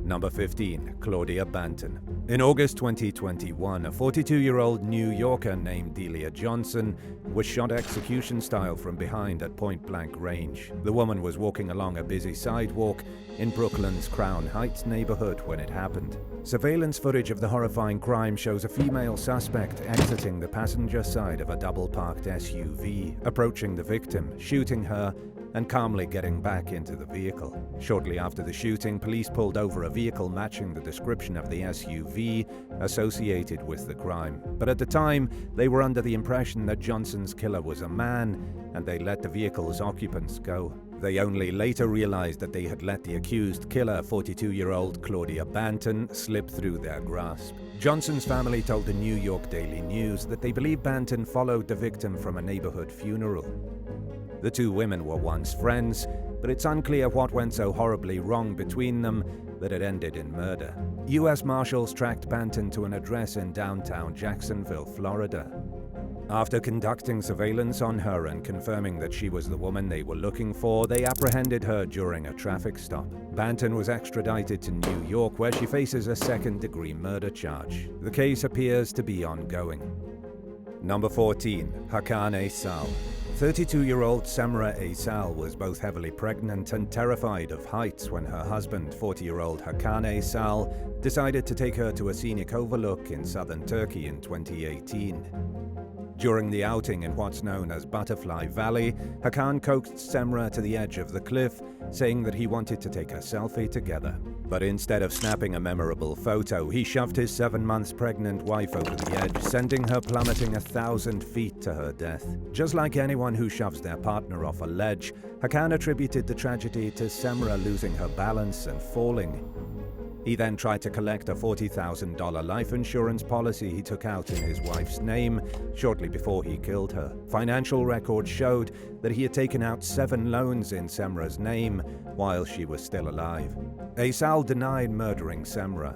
Number 15. Claudia Banton. In August 2021, a 42-year-old New Yorker named Delia Johnson was shot execution-style from behind at point-blank range. The woman was walking along a busy sidewalk in Brooklyn's Crown Heights neighborhood when it happened. Surveillance footage of the horrifying crime shows a female suspect exiting the passenger side of a double-parked SUV, approaching the victim, shooting her, and calmly getting back into the vehicle. Shortly after the shooting, police pulled over a vehicle matching the description of the SUV associated with the crime. But at the time, they were under the impression that Johnson's killer was a man, and they let the vehicle's occupants go. They only later realized that they had let the accused killer, 42-year-old Claudia Banton, slip through their grasp. Johnson's family told the New York Daily News that they believe Banton followed the victim from a neighborhood funeral. The two women were once friends, but it's unclear what went so horribly wrong between them that it ended in murder. U.S. Marshals tracked Banton to an address in downtown Jacksonville, Florida. After conducting surveillance on her and confirming that she was the woman they were looking for, they apprehended her during a traffic stop. Banton was extradited to New York, where she faces a second-degree murder charge. The case appears to be ongoing. Number 14. Hakan Aysal. 32-year-old Semra Aysal was both heavily pregnant and terrified of heights when her husband, 40-year-old Hakan Aysal, decided to take her to a scenic overlook in southern Turkey in 2018. During the outing in what's known as Butterfly Valley, Hakan coaxed Semra to the edge of the cliff, saying that he wanted to take a selfie together. But instead of snapping a memorable photo, he shoved his 7 months pregnant wife over the edge, sending her plummeting 1,000 feet to her death. Just like anyone who shoves their partner off a ledge, Hakan attributed the tragedy to Semra losing her balance and falling. He then tried to collect a $40,000 life insurance policy he took out in his wife's name shortly before he killed her. Financial records showed that he had taken out 7 loans in Semra's name while she was still alive. Aysal denied murdering Semra.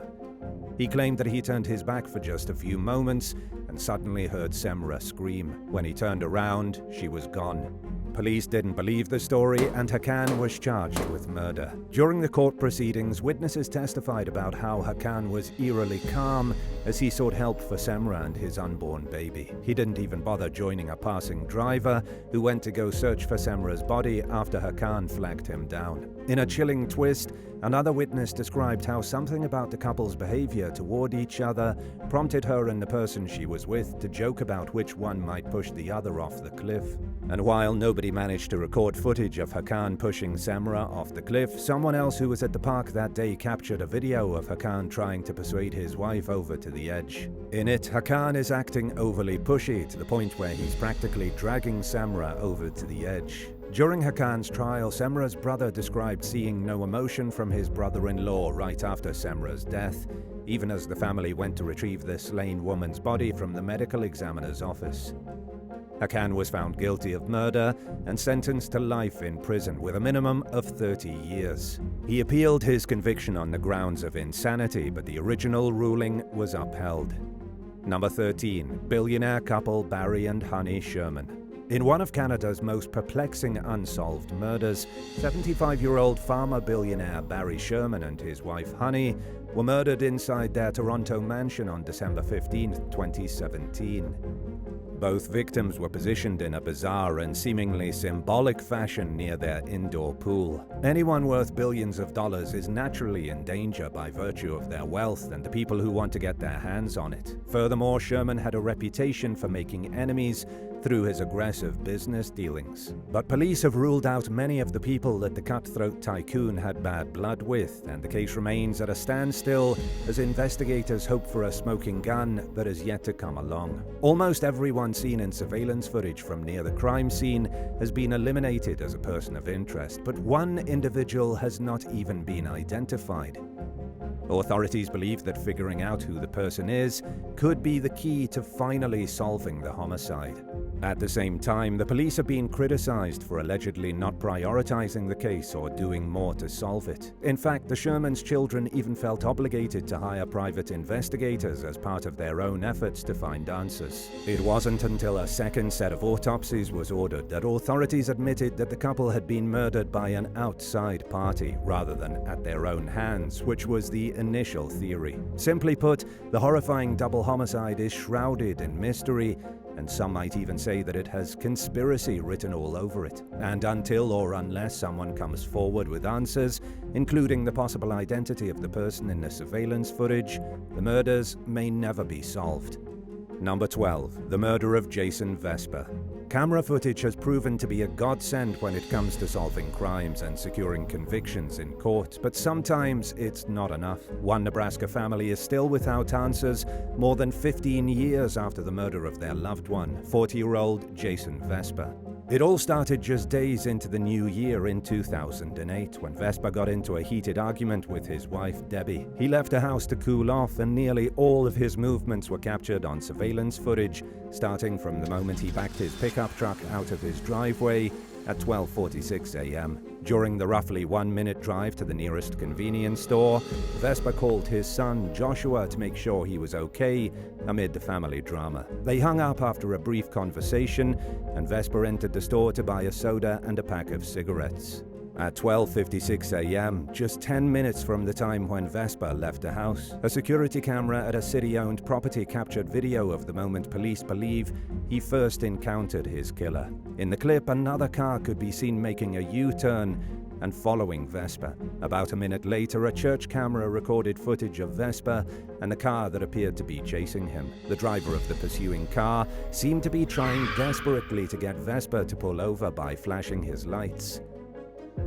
He claimed that he turned his back for just a few moments and suddenly heard Semra scream. When he turned around, she was gone. Police didn't believe the story, and Hakan was charged with murder. During the court proceedings, witnesses testified about how Hakan was eerily calm as he sought help for Semra and his unborn baby. He didn't even bother joining a passing driver who went to go search for Semra's body after Hakan flagged him down. In a chilling twist, another witness described how something about the couple's behavior toward each other prompted her and the person she was with to joke about which one might push the other off the cliff. And while nobody managed to record footage of Hakan pushing Semra off the cliff, someone else who was at the park that day captured a video of Hakan trying to persuade his wife over to the edge. In it, Hakan is acting overly pushy to the point where he's practically dragging Semra over to the edge. During Hakan's trial, Semra's brother described seeing no emotion from his brother-in-law right after Semra's death, even as the family went to retrieve the slain woman's body from the medical examiner's office. Hakan was found guilty of murder and sentenced to life in prison with a minimum of 30 years. He appealed his conviction on the grounds of insanity, but the original ruling was upheld. Number 13. Billionaire couple Barry and Honey Sherman. In one of Canada's most perplexing unsolved murders, 75-year-old farmer billionaire Barry Sherman and his wife Honey were murdered inside their Toronto mansion on December 15, 2017. Both victims were positioned in a bizarre and seemingly symbolic fashion near their indoor pool. Anyone worth billions of dollars is naturally in danger by virtue of their wealth and the people who want to get their hands on it. Furthermore, Sherman had a reputation for making enemies through his aggressive business dealings. But police have ruled out many of the people that the cutthroat tycoon had bad blood with, and the case remains at a standstill as investigators hope for a smoking gun that is yet to come along. Almost everyone seen in surveillance footage from near the crime scene has been eliminated as a person of interest, but one individual has not even been identified. Authorities believe that figuring out who the person is could be the key to finally solving the homicide. At the same time, the police have been criticized for allegedly not prioritizing the case or doing more to solve it. In fact, the Shermans' children even felt obligated to hire private investigators as part of their own efforts to find answers. It wasn't until a second set of autopsies was ordered that authorities admitted that the couple had been murdered by an outside party rather than at their own hands, which was the initial theory. Simply put, the horrifying double homicide is shrouded in mystery, and some might even say that it has conspiracy written all over it. And until or unless someone comes forward with answers, including the possible identity of the person in the surveillance footage, the murders may never be solved. Number 12. The murder of Jason Vesper. Camera footage has proven to be a godsend when it comes to solving crimes and securing convictions in court, but sometimes it's not enough. One Nebraska family is still without answers more than 15 years after the murder of their loved one, 40-year-old Jason Vesper. It all started just days into the new year in 2008 when Vesper got into a heated argument with his wife Debbie. He left the house to cool off, and nearly all of his movements were captured on surveillance footage, starting from the moment he backed his pickup truck out of his driveway at 12:46 a.m. During the roughly 1-minute drive to the nearest convenience store, Vesper called his son Joshua to make sure he was okay amid the family drama. They hung up after a brief conversation, and Vesper entered the store to buy a soda and a pack of cigarettes. At 12:56 a.m., just 10 minutes from the time when Vesper left the house, a security camera at a city-owned property captured video of the moment police believe he first encountered his killer. In the clip, another car could be seen making a U-turn and following Vesper. About a minute later, a church camera recorded footage of Vesper and the car that appeared to be chasing him. The driver of the pursuing car seemed to be trying desperately to get Vesper to pull over by flashing his lights.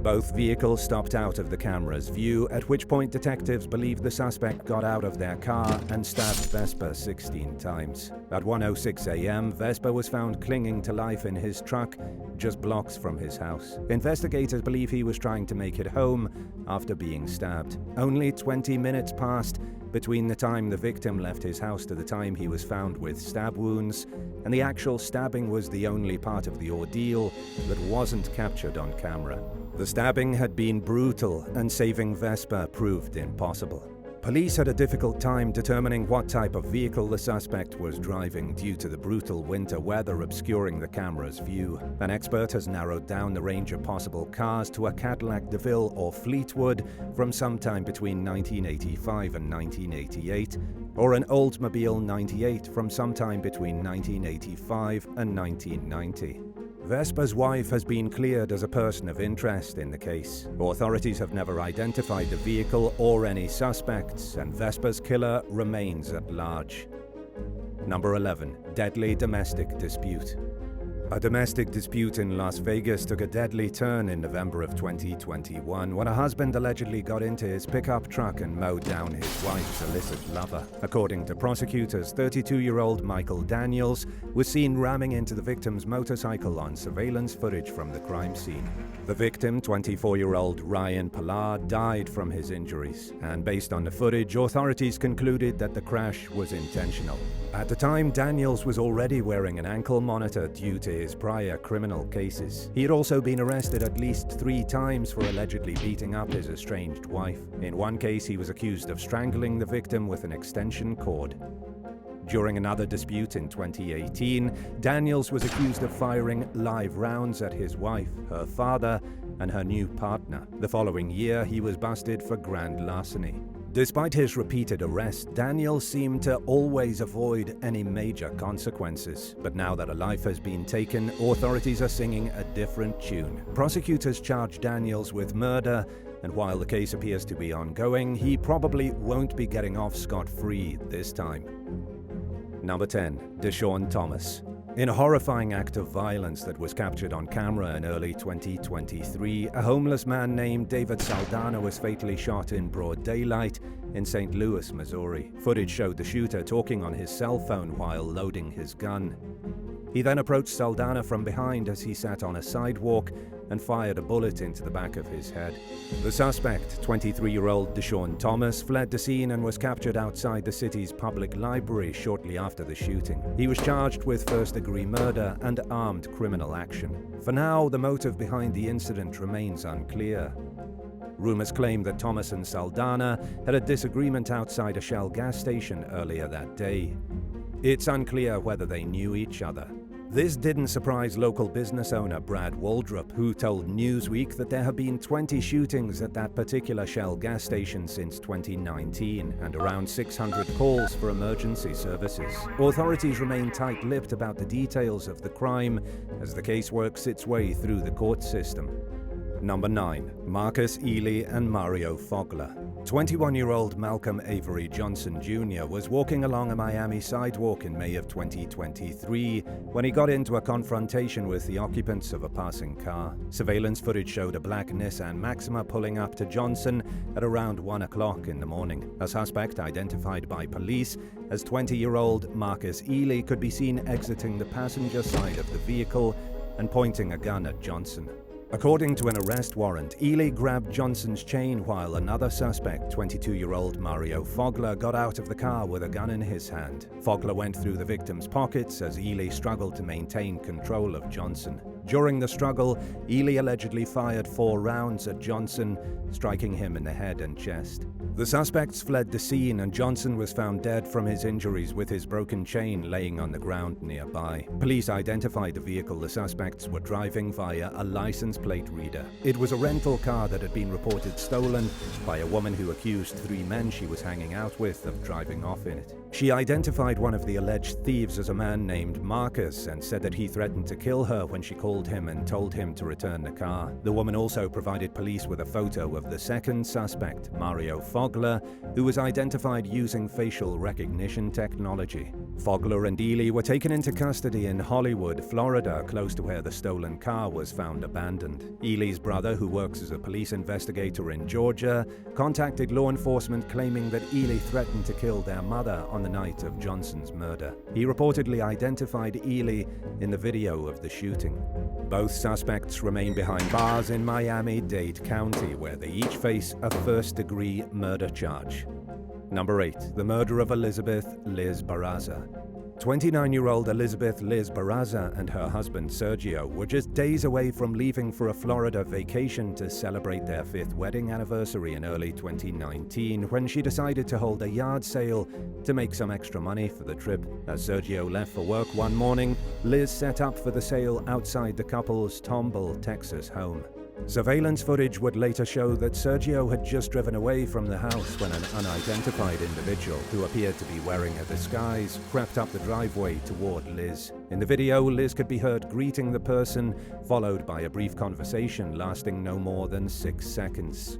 Both vehicles stopped out of the camera's view, at which point detectives believe the suspect got out of their car and stabbed Vesper 16 times. At 1:06 a.m., Vesper was found clinging to life in his truck just blocks from his house. Investigators believe he was trying to make it home after being stabbed. Only 20 minutes passed between the time the victim left his house to the time he was found with stab wounds, and the actual stabbing was the only part of the ordeal that wasn't captured on camera. The stabbing had been brutal, and saving Vesper proved impossible. Police had a difficult time determining what type of vehicle the suspect was driving due to the brutal winter weather obscuring the camera's view. An expert has narrowed down the range of possible cars to a Cadillac DeVille or Fleetwood from sometime between 1985 and 1988, or an Oldsmobile 98 from sometime between 1985 and 1990. Vesper's wife has been cleared as a person of interest in the case. Authorities have never identified the vehicle or any suspects, and Vesper's killer remains at large. Number 11. Deadly domestic dispute. A domestic dispute in Las Vegas took a deadly turn in November of 2021 when a husband allegedly got into his pickup truck and mowed down his wife's illicit lover. According to prosecutors, 32-year-old Michael Daniels was seen ramming into the victim's motorcycle on surveillance footage from the crime scene. The victim, 24-year-old Ryan Pillar, died from his injuries, and based on the footage, authorities concluded that the crash was intentional. At the time, Daniels was already wearing an ankle monitor due to his prior criminal cases. He had also been arrested at least 3 times for allegedly beating up his estranged wife. In one case, he was accused of strangling the victim with an extension cord. During another dispute in 2018, Daniels was accused of firing live rounds at his wife, her father, and her new partner. The following year, he was busted for grand larceny. Despite his repeated arrests, Daniels seemed to always avoid any major consequences. But now that a life has been taken, authorities are singing a different tune. Prosecutors charge Daniels with murder, and while the case appears to be ongoing, he probably won't be getting off scot-free this time. Number 10. Deshaun Thomas. In a horrifying act of violence that was captured on camera in early 2023, a homeless man named David Saldana was fatally shot in broad daylight in St. Louis, Missouri. Footage showed the shooter talking on his cell phone while loading his gun. He then approached Saldana from behind as he sat on a sidewalk and fired a bullet into the back of his head. The suspect, 23-year-old Deshaun Thomas, fled the scene and was captured outside the city's public library shortly after the shooting. He was charged with first-degree murder and armed criminal action. For now, the motive behind the incident remains unclear. Rumors claim that Thomas and Saldana had a disagreement outside a Shell gas station earlier that day. It's unclear whether they knew each other. This didn't surprise local business owner Brad Waldrop, who told Newsweek that there have been 20 shootings at that particular Shell gas station since 2019 and around 600 calls for emergency services. Authorities remain tight-lipped about the details of the crime as the case works its way through the court system. Number 9. Marcus Ely and Mario Fogler. 21-year-old Malcolm Avery Johnson Jr. was walking along a Miami sidewalk in May of 2023 when he got into a confrontation with the occupants of a passing car. Surveillance footage showed a black Nissan Maxima pulling up to Johnson at around 1 o'clock in the morning. A suspect identified by police as 20-year-old Marcus Ely could be seen exiting the passenger side of the vehicle and pointing a gun at Johnson. According to an arrest warrant, Ely grabbed Johnson's chain while another suspect, 22-year-old Mario Fogler, got out of the car with a gun in his hand. Fogler went through the victim's pockets as Ely struggled to maintain control of Johnson. During the struggle, Ely allegedly fired 4 rounds at Johnson, striking him in the head and chest. The suspects fled the scene and Johnson was found dead from his injuries with his broken chain laying on the ground nearby. Police identified the vehicle the suspects were driving via a license plate reader. It was a rental car that had been reported stolen by a woman who accused 3 men she was hanging out with of driving off in it. She identified one of the alleged thieves as a man named Marcus and said that he threatened to kill her when she called him and told him to return the car. The woman also provided police with a photo of the second suspect, Mario Fogler, who was identified using facial recognition technology. Fogler and Ely were taken into custody in Hollywood, Florida, close to where the stolen car was found abandoned. Ely's brother, who works as a police investigator in Georgia, contacted law enforcement claiming that Ely threatened to kill their mother on the night of Johnson's murder. He reportedly identified Ely in the video of the shooting. Both suspects remain behind bars in Miami-Dade County, where they each face a first-degree murder charge. Number 8. The murder of Elizabeth Liz Barraza. 29-year-old Elizabeth Liz Barraza and her husband Sergio were just days away from leaving for a Florida vacation to celebrate their 5th wedding anniversary in early 2019 when she decided to hold a yard sale to make some extra money for the trip. As Sergio left for work one morning, Liz set up for the sale outside the couple's Tomball, Texas home. Surveillance footage would later show that Sergio had just driven away from the house when an unidentified individual, who appeared to be wearing a disguise, crept up the driveway toward Liz. In the video, Liz could be heard greeting the person, followed by a brief conversation lasting no more than 6 seconds.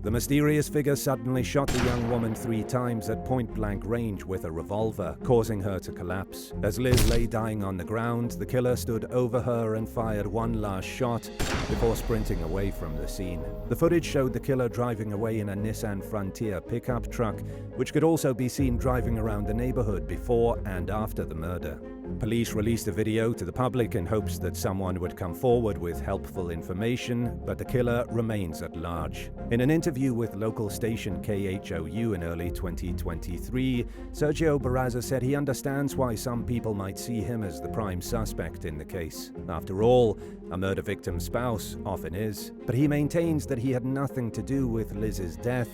The mysterious figure suddenly shot the young woman 3 times at point-blank range with a revolver, causing her to collapse. As Liz lay dying on the ground, the killer stood over her and fired one last shot before sprinting away from the scene. The footage showed the killer driving away in a Nissan Frontier pickup truck, which could also be seen driving around the neighborhood before and after the murder. Police released the video to the public in hopes that someone would come forward with helpful information, but the killer remains at large. In an interview with local station KHOU in early 2023, Sergio Barraza said he understands why some people might see him as the prime suspect in the case. After all, a murder victim's spouse often is, but he maintains that he had nothing to do with Liz's death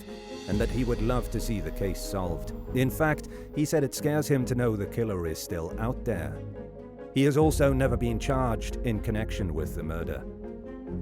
and that he would love to see the case solved. In fact, he said it scares him to know the killer is still out there. He has also never been charged in connection with the murder.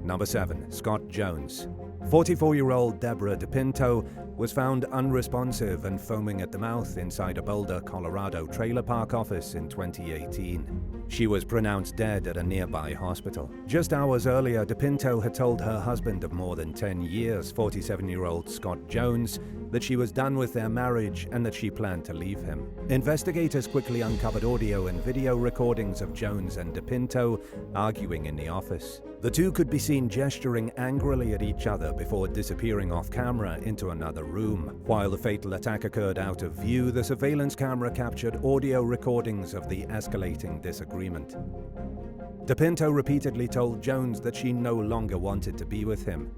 Number 7. Scott Jones. 44-year-old Deborah DePinto was found unresponsive and foaming at the mouth inside a Boulder, Colorado trailer park office in 2018. She was pronounced dead at a nearby hospital. Just hours earlier, DePinto had told her husband of more than 10 years, 47-year-old Scott Jones, that she was done with their marriage and that she planned to leave him. Investigators quickly uncovered audio and video recordings of Jones and DePinto arguing in the office. The two could be seen gesturing angrily at each other before disappearing off camera into another room. While the fatal attack occurred out of view, the surveillance camera captured audio recordings of the escalating disagreement. DePinto repeatedly told Jones that she no longer wanted to be with him.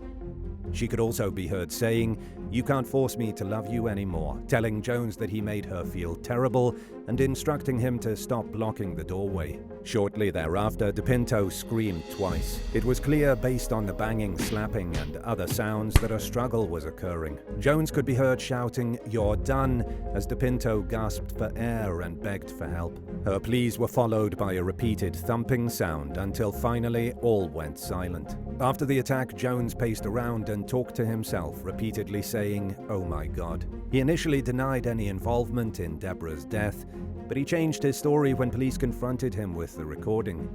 She could also be heard saying, "You can't force me to love you anymore," telling Jones that he made her feel terrible and instructing him to stop blocking the doorway. Shortly thereafter, DePinto screamed twice. It was clear, based on the banging, slapping, and other sounds, that a struggle was occurring. Jones could be heard shouting, "You're done," as DePinto gasped for air and begged for help. Her pleas were followed by a repeated thumping sound until finally all went silent. After the attack, Jones paced around and talked to himself, repeatedly saying, "Oh my God." He initially denied any involvement in Deborah's death, but he changed his story when police confronted him with the recording.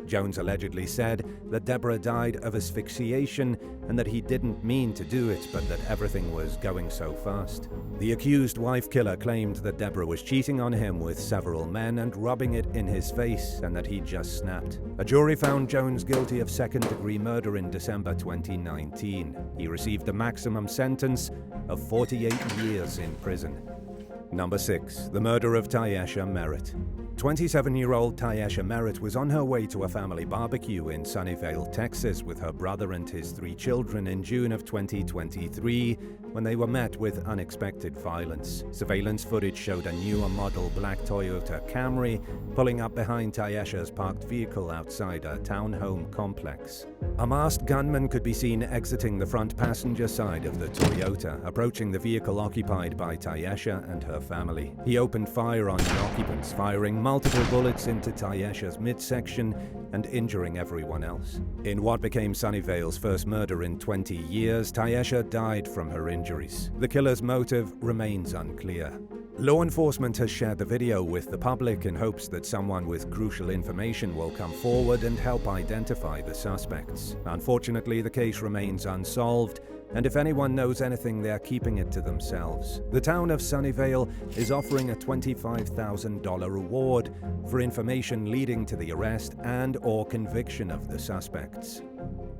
Jones allegedly said that Deborah died of asphyxiation and that he didn't mean to do it, but that everything was going so fast. The accused wife killer claimed that Deborah was cheating on him with several men and rubbing it in his face, and that he just snapped. A jury found Jones guilty of second-degree murder in December 2019. He received a maximum sentence of 48 years in prison. Number 6. The murder of Tyesha Merritt. 27-year-old Tyesha Merritt was on her way to a family barbecue in Sunnyvale, Texas, with her brother and his 3 children in June of 2023 when they were met with unexpected violence. Surveillance footage showed a newer model black Toyota Camry pulling up behind Tyesha's parked vehicle outside a townhome complex. A masked gunman could be seen exiting the front passenger side of the Toyota, approaching the vehicle occupied by Tyesha and her family. He opened fire on the occupants, firing multiple bullets into Tyesha's midsection and injuring everyone else. In what became Sunnyvale's first murder in 20 years, Tyesha died from her injuries. The killer's motive remains unclear. Law enforcement has shared the video with the public in hopes that someone with crucial information will come forward and help identify the suspects. Unfortunately, the case remains unsolved, and if anyone knows anything, they're keeping it to themselves. The town of Sunnyvale is offering a $25,000 reward for information leading to the arrest and/or conviction of the suspects.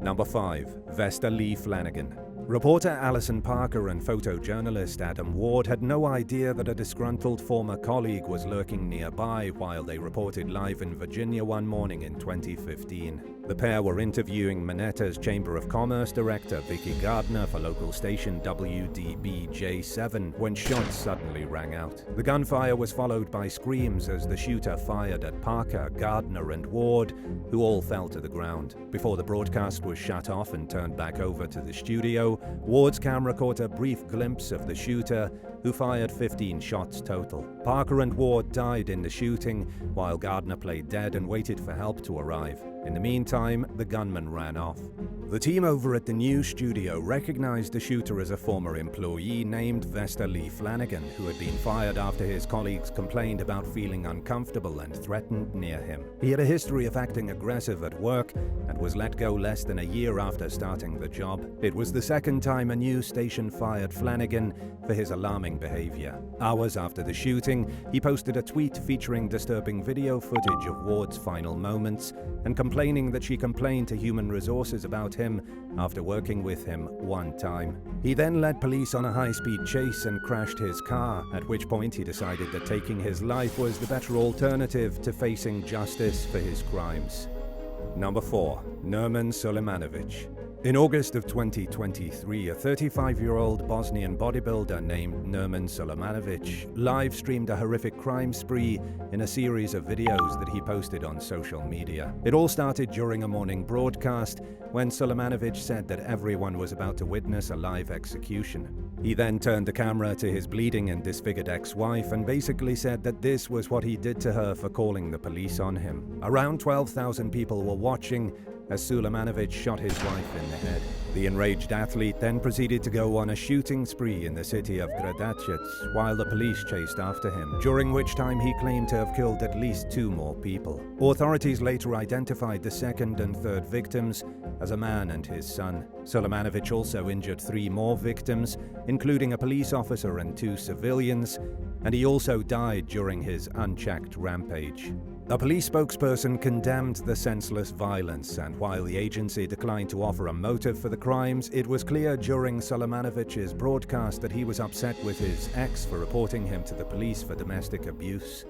Number 5. Vesta Lee Flanagan. Reporter Allison Parker and photojournalist Adam Ward had no idea that a disgruntled former colleague was lurking nearby while they reported live in Virginia one morning in 2015. The pair were interviewing Monetta's Chamber of Commerce director Vicki Gardner for local station WDBJ7 when shots suddenly rang out. The gunfire was followed by screams as the shooter fired at Parker, Gardner, and Ward, who all fell to the ground. Before the broadcast was shut off and turned back over to the studio, Ward's camera caught a brief glimpse of the shooter, who fired 15 shots total. Parker and Ward died in the shooting, while Gardner played dead and waited for help to arrive. In the meantime, the gunman ran off. The team over at the news studio recognized the shooter as a former employee named Vesta Lee Flanagan, who had been fired after his colleagues complained about feeling uncomfortable and threatened near him. He had a history of acting aggressive at work and was let go less than a year after starting the job. It was the second time a news station fired Flanagan for his alarming behavior. Hours after the shooting, he posted a tweet featuring disturbing video footage of Ward's final moments and complaining that she complained to human resources about him after working with him one time. He then led police on a high-speed chase and crashed his car, at which point he decided that taking his life was the better alternative to facing justice for his crimes. Number 4. Nerman Sulejmanovic. In August of 2023, a 35-year-old Bosnian bodybuilder named Nerman Sulejmanovic live-streamed a horrific crime spree in a series of videos that he posted on social media. It all started during a morning broadcast when Sulejmanovic said that everyone was about to witness a live execution. He then turned the camera to his bleeding and disfigured ex-wife and basically said that this was what he did to her for calling the police on him. Around 12,000 people were watching as Sulejmanovic shot his wife in the head. The enraged athlete then proceeded to go on a shooting spree in the city of Gradačec while the police chased after him, during which time he claimed to have killed at least 2 more people. Authorities later identified the second and third victims as a man and his son. Sulejmanovic also injured 3 more victims, including a police officer and 2 civilians, and he also died during his unchecked rampage. A police spokesperson condemned the senseless violence, and while the agency declined to offer a motive for the crimes, it was clear during Sulejmanovic's broadcast that he was upset with his ex for reporting him to the police for domestic abuse.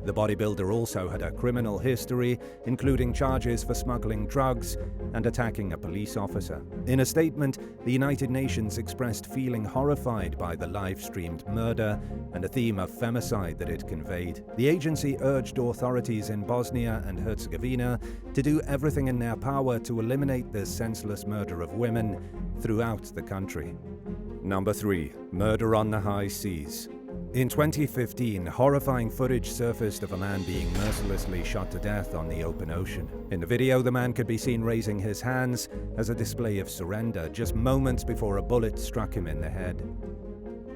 The bodybuilder also had a criminal history, including charges for smuggling drugs and attacking a police officer. In a statement, the United Nations expressed feeling horrified by the live-streamed murder and a theme of femicide that it conveyed. The agency urged authorities in Bosnia and Herzegovina to do everything in their power to eliminate the senseless murder of women throughout the country. Number 3. Murder on the high seas. In 2015, horrifying footage surfaced of a man being mercilessly shot to death on the open ocean. In the video, the man could be seen raising his hands as a display of surrender just moments before a bullet struck him in the head.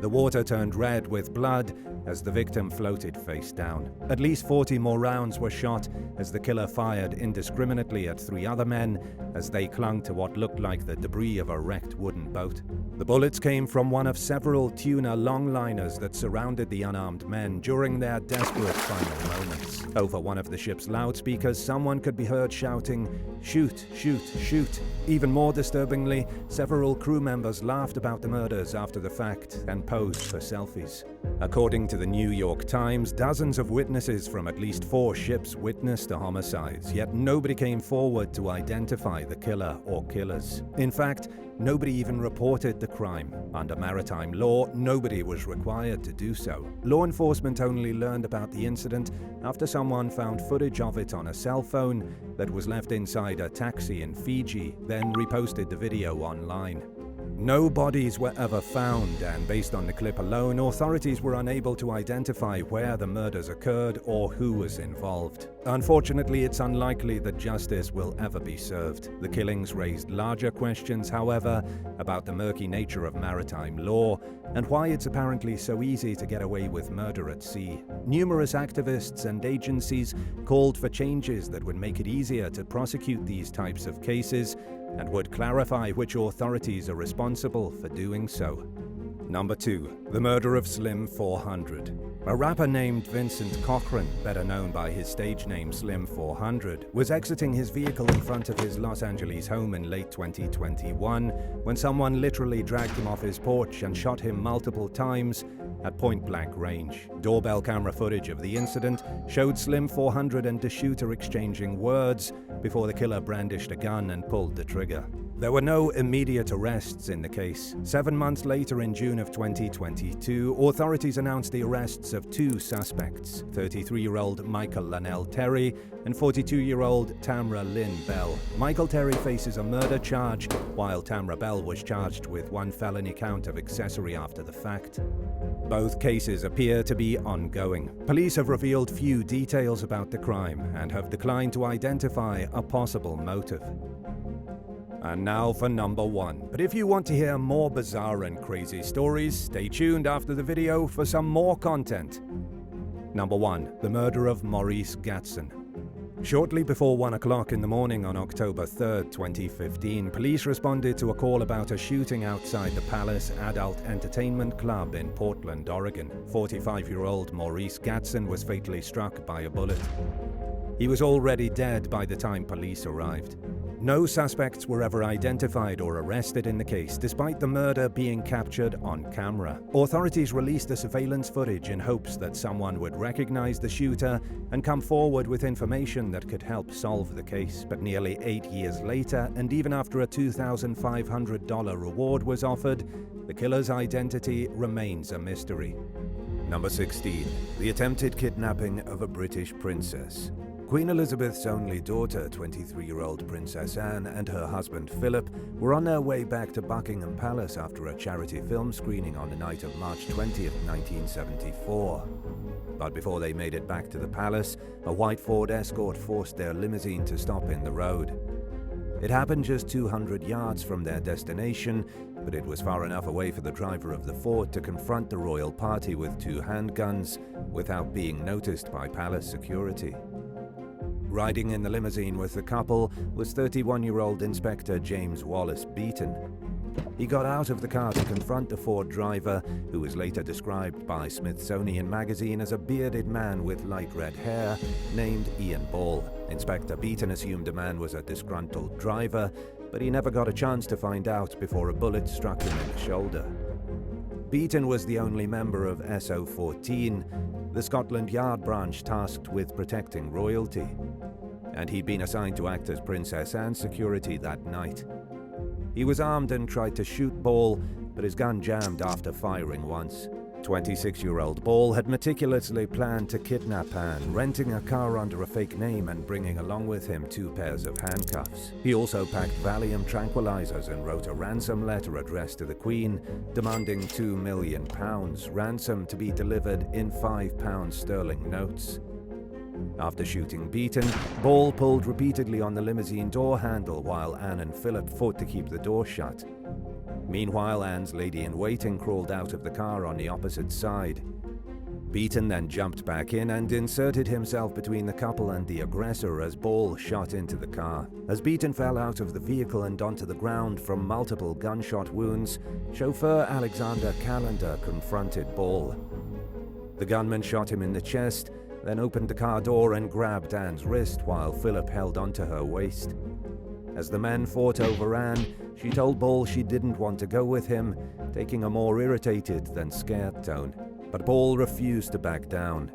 The water turned red with blood as the victim floated face down. At least 40 more rounds were shot as the killer fired indiscriminately at 3 other men as they clung to what looked like the debris of a wrecked wooden boat. The bullets came from one of several tuna longliners that surrounded the unarmed men during their desperate final moments. Over one of the ship's loudspeakers, someone could be heard shouting, "Shoot, shoot, shoot." Even more disturbingly, several crew members laughed about the murders after the fact and posed for selfies. According to the New York Times, dozens of witnesses from at least 4 ships witnessed the homicides, yet nobody came forward to identify the killer or killers. In fact, nobody even reported the crime. Under maritime law, nobody was required to do so. Law enforcement only learned about the incident after someone found footage of it on a cell phone that was left inside a taxi in Fiji, then reposted the video online. No bodies were ever found, and based on the clip alone, authorities were unable to identify where the murders occurred or who was involved. Unfortunately, it's unlikely that justice will ever be served. The killings raised larger questions, however, about the murky nature of maritime law and why it's apparently so easy to get away with murder at sea. Numerous activists and agencies called for changes that would make it easier to prosecute these types of cases and would clarify which authorities are responsible for doing so. Number 2. The murder of Slim 400. A rapper named Vincent Cochran, better known by his stage name Slim 400, was exiting his vehicle in front of his Los Angeles home in late 2021 when someone literally dragged him off his porch and shot him multiple times at point-blank range. Doorbell camera footage of the incident showed Slim 400 and the shooter exchanging words before the killer brandished a gun and pulled the trigger. There were no immediate arrests in the case. 7 months later, in June of 2022, authorities announced the arrests of 2 suspects, 33-year-old Michael Lanell Terry and 42-year-old Tamra Lynn Bell. Michael Terry faces a murder charge, while Tamra Bell was charged with 1 felony count of accessory after the fact. Both cases appear to be ongoing. Police have revealed few details about the crime and have declined to identify a possible motive. And now for number 1. But if you want to hear more bizarre and crazy stories, stay tuned after the video for some more content. Number 1. The murder of Maurice Gatson. Shortly before 1 o'clock in the morning on October 3, 2015, police responded to a call about a shooting outside the Palace Adult Entertainment Club in Portland, Oregon. 45-year-old Maurice Gatson was fatally struck by a bullet. He was already dead by the time police arrived. No suspects were ever identified or arrested in the case, despite the murder being captured on camera. Authorities released the surveillance footage in hopes that someone would recognize the shooter and come forward with information that could help solve the case. But nearly 8 years later, and even after a $2,500 reward was offered, the killer's identity remains a mystery. Number 16. The attempted kidnapping of a British princess. Queen Elizabeth's only daughter, 23-year-old Princess Anne, and her husband Philip were on their way back to Buckingham Palace after a charity film screening on the night of March 20th, 1974. But before they made it back to the palace, a white Ford Escort forced their limousine to stop in the road. It happened just 200 yards from their destination, but it was far enough away for the driver of the Ford to confront the royal party with 2 handguns without being noticed by palace security. Riding in the limousine with the couple was 31-year-old Inspector James Wallace Beaton. He got out of the car to confront the Ford driver, who was later described by Smithsonian Magazine as a bearded man with light red hair named Ian Ball. Inspector Beaton assumed the man was a disgruntled driver, but he never got a chance to find out before a bullet struck him in the shoulder. Beaton was the only member of SO14, the Scotland Yard branch tasked with protecting royalty, and he'd been assigned to act as Princess Anne's security that night. He was armed and tried to shoot Ball, but his gun jammed after firing once. 26-year-old Ball had meticulously planned to kidnap Anne, renting a car under a fake name and bringing along with him 2 pairs of handcuffs. He also packed Valium tranquilizers and wrote a ransom letter addressed to the Queen, demanding £2 million, ransom to be delivered in £5 sterling notes. After shooting Beaton, Ball pulled repeatedly on the limousine door handle while Anne and Philip fought to keep the door shut. Meanwhile, Anne's lady-in-waiting crawled out of the car on the opposite side. Beaton then jumped back in and inserted himself between the couple and the aggressor as Ball shot into the car. As Beaton fell out of the vehicle and onto the ground from multiple gunshot wounds, chauffeur Alexander Callender confronted Ball. The gunman shot him in the chest, then opened the car door and grabbed Anne's wrist while Philip held onto her waist. As the men fought over Anne, she told Ball she didn't want to go with him, taking a more irritated than scared tone. But Ball refused to back down.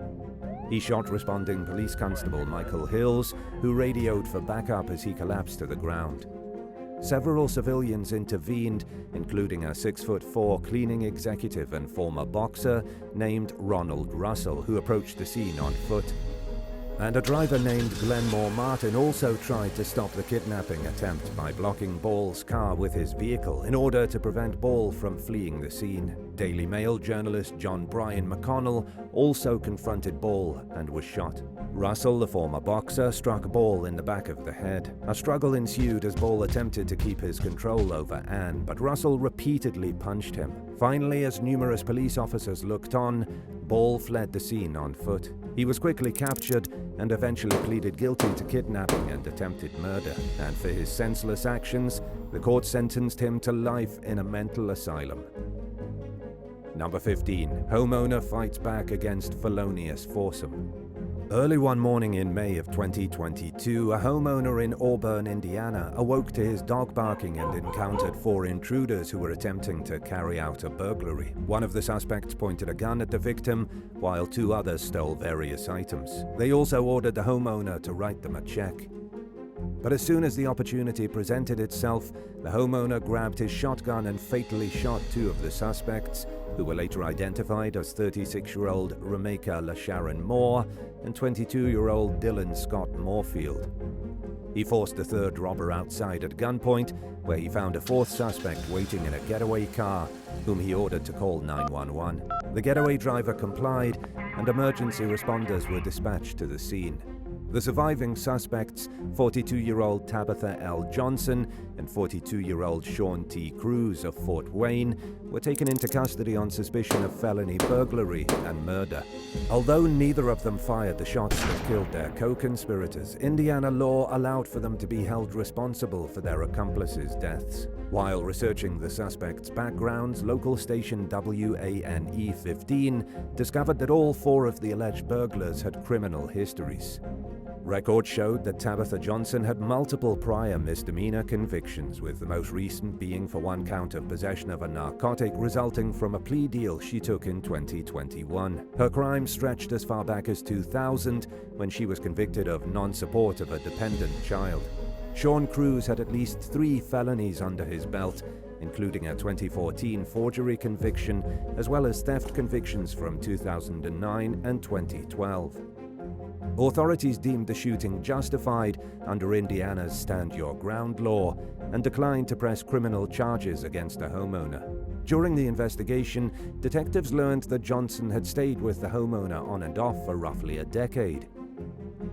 He shot responding police constable Michael Hills, who radioed for backup as he collapsed to the ground. Several civilians intervened, including a 6'4" cleaning executive and former boxer named Ronald Russell, who approached the scene on foot. And a driver named Glenmore Martin also tried to stop the kidnapping attempt by blocking Ball's car with his vehicle in order to prevent Ball from fleeing the scene. Daily Mail journalist John Bryan McConnell also confronted Ball and was shot. Russell, the former boxer, struck Ball in the back of the head. A struggle ensued as Ball attempted to keep his control over Anne, but Russell repeatedly punched him. Finally, as numerous police officers looked on, Ball fled the scene on foot. He was quickly captured and eventually pleaded guilty to kidnapping and attempted murder, and for his senseless actions, the court sentenced him to life in a mental asylum. Number 15. Homeowner fights back against felonious foursome. Early one morning in May of 2022, a homeowner in Auburn, Indiana, awoke to his dog barking and encountered 4 intruders who were attempting to carry out a burglary. One of the suspects pointed a gun at the victim, while 2 others stole various items. They also ordered the homeowner to write them a check. But as soon as the opportunity presented itself, the homeowner grabbed his shotgun and fatally shot 2 of the suspects, who were later identified as 36-year-old Rameka LaSharon Moore and 22-year-old Dylan Scott Moorfield. He forced the 3rd robber outside at gunpoint, where he found a 4th suspect waiting in a getaway car, whom he ordered to call 911. The getaway driver complied, and emergency responders were dispatched to the scene. The surviving suspects, 42-year-old Tabitha L. Johnson and 42-year-old Sean T. Cruz of Fort Wayne, were taken into custody on suspicion of felony burglary and murder. Although neither of them fired the shots that killed their co-conspirators, Indiana law allowed for them to be held responsible for their accomplices' deaths. While researching the suspects' backgrounds, local station WANE 15 discovered that all 4 of the alleged burglars had criminal histories. Records showed that Tabitha Johnson had multiple prior misdemeanor convictions, with the most recent being for 1 count of possession of a narcotic resulting from a plea deal she took in 2021. Her crime stretched as far back as 2000, when she was convicted of non-support of a dependent child. Sean Cruz had at least 3 felonies under his belt, including a 2014 forgery conviction, as well as theft convictions from 2009 and 2012. Authorities deemed the shooting justified under Indiana's Stand Your Ground law and declined to press criminal charges against the homeowner. During the investigation, detectives learned that Johnson had stayed with the homeowner on and off for roughly a decade.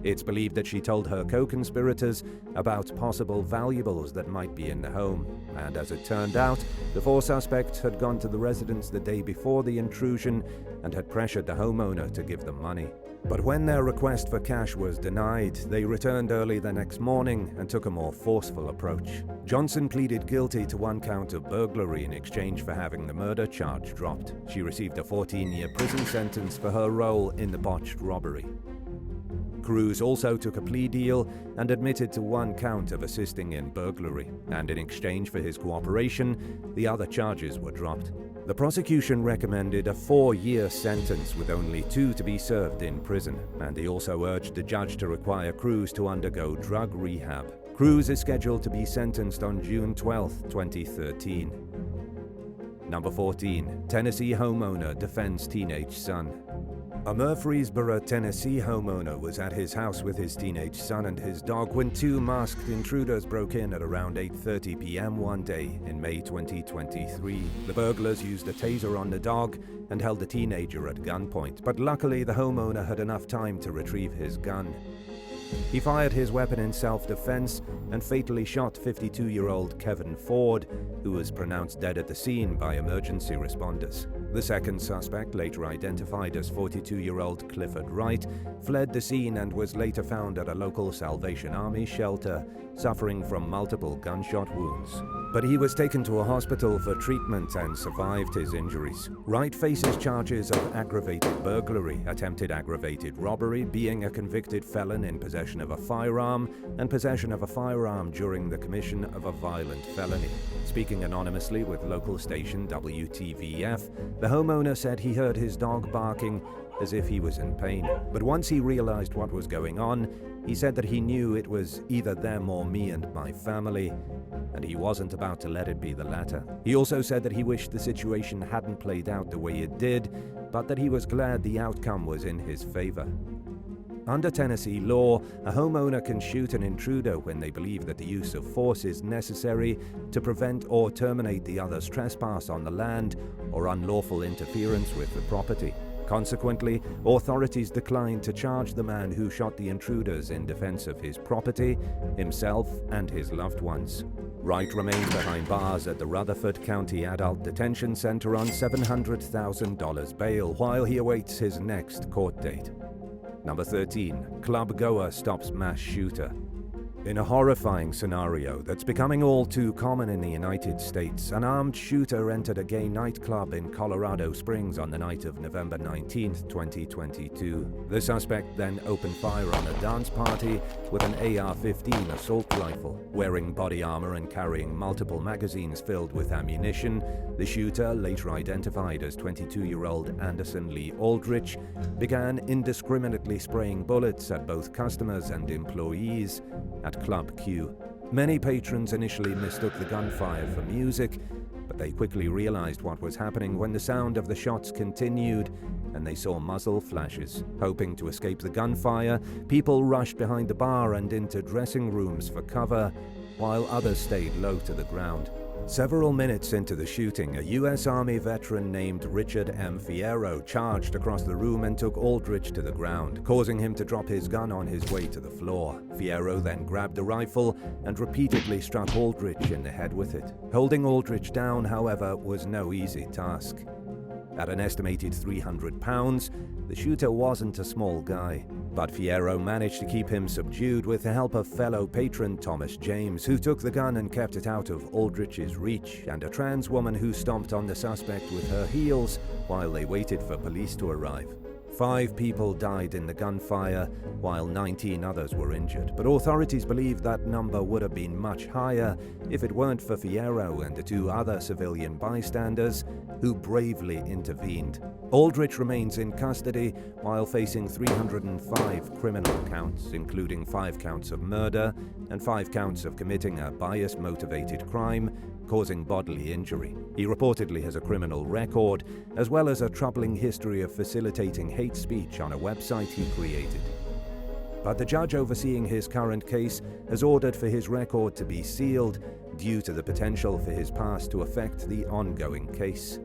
It's believed that she told her co-conspirators about possible valuables that might be in the home, and as it turned out, the 4 suspects had gone to the residence the day before the intrusion and had pressured the homeowner to give them money. But when their request for cash was denied, they returned early the next morning and took a more forceful approach. Johnson pleaded guilty to 1 count of burglary in exchange for having the murder charge dropped. She received a 14-year prison sentence for her role in the botched robbery. Cruz also took a plea deal and admitted to 1 count of assisting in burglary, and in exchange for his cooperation, the other charges were dropped. The prosecution recommended a 4-year sentence with only 2 to be served in prison, and he also urged the judge to require Cruz to undergo drug rehab. Cruz is scheduled to be sentenced on June 12, 2013. Number 14. Tennessee homeowner defends teenage son. A Murfreesboro, Tennessee homeowner was at his house with his teenage son and his dog when 2 masked intruders broke in at around 8:30 p.m. one day in May 2023. The burglars used a taser on the dog and held the teenager at gunpoint, but luckily the homeowner had enough time to retrieve his gun. He fired his weapon in self-defense and fatally shot 52-year-old Kevin Ford, who was pronounced dead at the scene by emergency responders. The second suspect, later identified as 42-year-old Clifford Wright, fled the scene and was later found at a local Salvation Army shelter, suffering from multiple gunshot wounds. But he was taken to a hospital for treatment and survived his injuries. Wright faces charges of aggravated burglary, attempted aggravated robbery, being a convicted felon in possession of a firearm, and possession of a firearm during the commission of a violent felony. Speaking anonymously with local station WTVF, the homeowner said he heard his dog barking as if he was in pain. But once he realized what was going on, he said that he knew it was either them or me and my family, and he wasn't about to let it be the latter. He also said that he wished the situation hadn't played out the way it did, but that he was glad the outcome was in his favor. Under Tennessee law, a homeowner can shoot an intruder when they believe that the use of force is necessary to prevent or terminate the other's trespass on the land or unlawful interference with the property. Consequently, authorities declined to charge the man who shot the intruders in defense of his property, himself, and his loved ones. Wright remains behind bars at the Rutherford County Adult Detention Center on $700,000 bail while he awaits his next court date. Number 13. Club goer stops mass shooter. In a horrifying scenario that's becoming all too common in the United States, an armed shooter entered a gay nightclub in Colorado Springs on the night of November 19, 2022. The suspect then opened fire on a dance party with an AR-15 assault rifle. Wearing body armor and carrying multiple magazines filled with ammunition, the shooter, later identified as 22-year-old Anderson Lee Aldrich, began indiscriminately spraying bullets at both customers and employees at Club Q. Many patrons initially mistook the gunfire for music, but they quickly realized what was happening when the sound of the shots continued and they saw muzzle flashes. Hoping to escape the gunfire, people rushed behind the bar and into dressing rooms for cover, while others stayed low to the ground. Several minutes into the shooting, a U.S. Army veteran named Richard M. Fierro charged across the room and took Aldrich to the ground, causing him to drop his gun on his way to the floor. Fierro then grabbed a rifle and repeatedly struck Aldrich in the head with it. Holding Aldrich down, however, was no easy task. At an estimated 300 pounds, the shooter wasn't a small guy, but Fierro managed to keep him subdued with the help of fellow patron Thomas James, who took the gun and kept it out of Aldrich's reach, and a trans woman who stomped on the suspect with her heels while they waited for police to arrive. 5 people died in the gunfire, while 19 others were injured, but authorities believe that number would have been much higher if it weren't for Fierro and the 2 other civilian bystanders who bravely intervened. Aldrich remains in custody while facing 305 criminal counts, including 5 counts of murder and 5 counts of committing a bias-motivated crime causing bodily injury. He reportedly has a criminal record, as well as a troubling history of facilitating hate speech on a website he created. But the judge overseeing his current case has ordered for his record to be sealed due to the potential for his past to affect the ongoing case.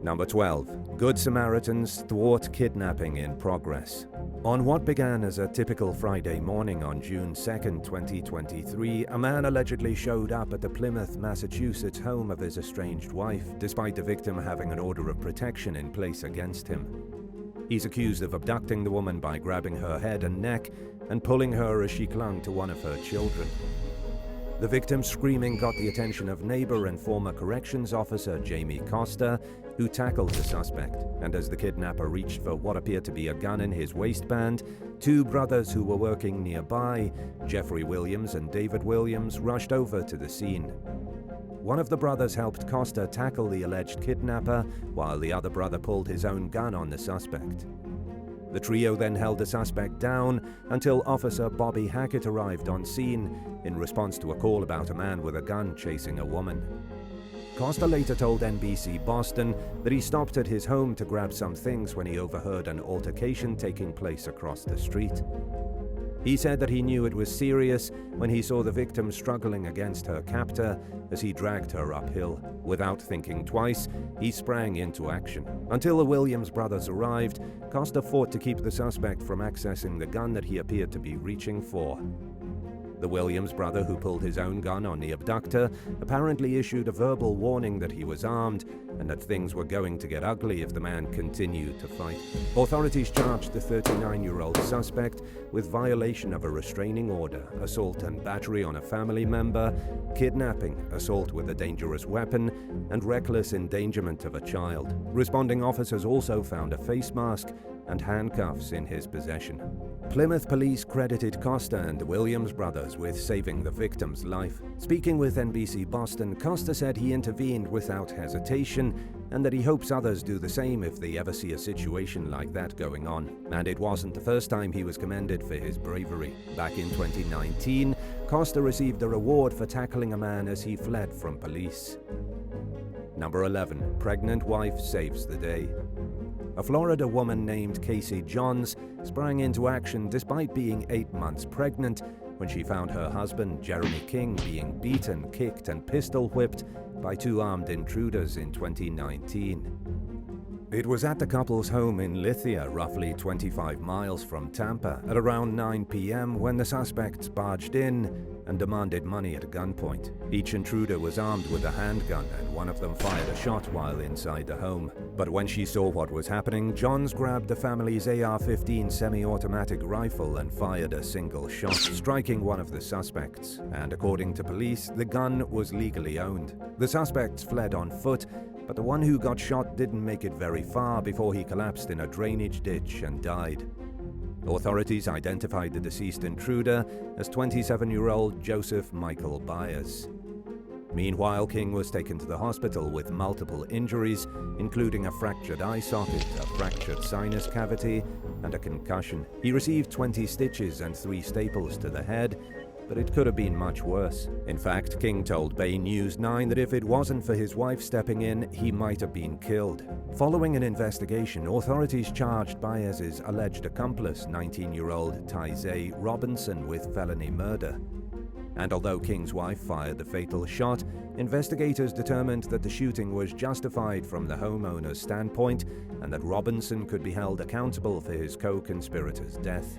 Number 12. Good Samaritans thwart kidnapping in progress. On what began as a typical Friday morning on June 2, 2023, a man allegedly showed up at the Plymouth, Massachusetts home of his estranged wife, despite the victim having an order of protection in place against him. He's accused of abducting the woman by grabbing her head and neck and pulling her as she clung to one of her children. The victim's screaming got the attention of neighbor and former corrections officer Jamie Costa, who tackled the suspect, and as the kidnapper reached for what appeared to be a gun in his waistband, 2 brothers who were working nearby, Jeffrey Williams and David Williams, rushed over to the scene. One of the brothers helped Costa tackle the alleged kidnapper, while the other brother pulled his own gun on the suspect. The trio then held the suspect down until Officer Bobby Hackett arrived on scene in response to a call about a man with a gun chasing a woman. Costa later told NBC Boston that he stopped at his home to grab some things when he overheard an altercation taking place across the street. He said that he knew it was serious when he saw the victim struggling against her captor as he dragged her uphill. Without thinking twice, he sprang into action. Until the Williams brothers arrived, Costa fought to keep the suspect from accessing the gun that he appeared to be reaching for. The Williams brother, who pulled his own gun on the abductor, apparently issued a verbal warning that he was armed and that things were going to get ugly if the man continued to fight. Authorities charged the 39-year-old suspect with violation of a restraining order, assault and battery on a family member, kidnapping, assault with a dangerous weapon, and reckless endangerment of a child. Responding officers also found a face mask and handcuffs in his possession. Plymouth police credited Costa and the Williams brothers with saving the victim's life. Speaking with NBC Boston, Costa said he intervened without hesitation and that he hopes others do the same if they ever see a situation like that going on. And it wasn't the first time he was commended for his bravery. Back in 2019, Costa received a reward for tackling a man as he fled from police. Number 11. Pregnant wife saves the day. A Florida woman named Casey Johns sprang into action despite being 8 months pregnant when she found her husband, Jeremy King, being beaten, kicked, and pistol-whipped by two armed intruders in 2019. It was at the couple's home in Lithia, roughly 25 miles from Tampa, at around 9 p.m. when the suspects barged in and demanded money at gunpoint. Each intruder was armed with a handgun, and one of them fired a shot while inside the home. But when she saw what was happening, Johns grabbed the family's AR-15 semi-automatic rifle and fired a single shot, striking one of the suspects. And according to police, the gun was legally owned. The suspects fled on foot, but the one who got shot didn't make it very far before he collapsed in a drainage ditch and died. Authorities identified the deceased intruder as 27-year-old Joseph Michael Byers. Meanwhile, King was taken to the hospital with multiple injuries, including a fractured eye socket, a fractured sinus cavity, and a concussion. He received 20 stitches and 3 staples to the head, but it could have been much worse. In fact, King told Bay News 9 that if it wasn't for his wife stepping in, he might have been killed. Following an investigation, authorities charged Byers' alleged accomplice, 19-year-old Tyze Robinson, with felony murder. And although King's wife fired the fatal shot, investigators determined that the shooting was justified from the homeowner's standpoint and that Robinson could be held accountable for his co-conspirator's death.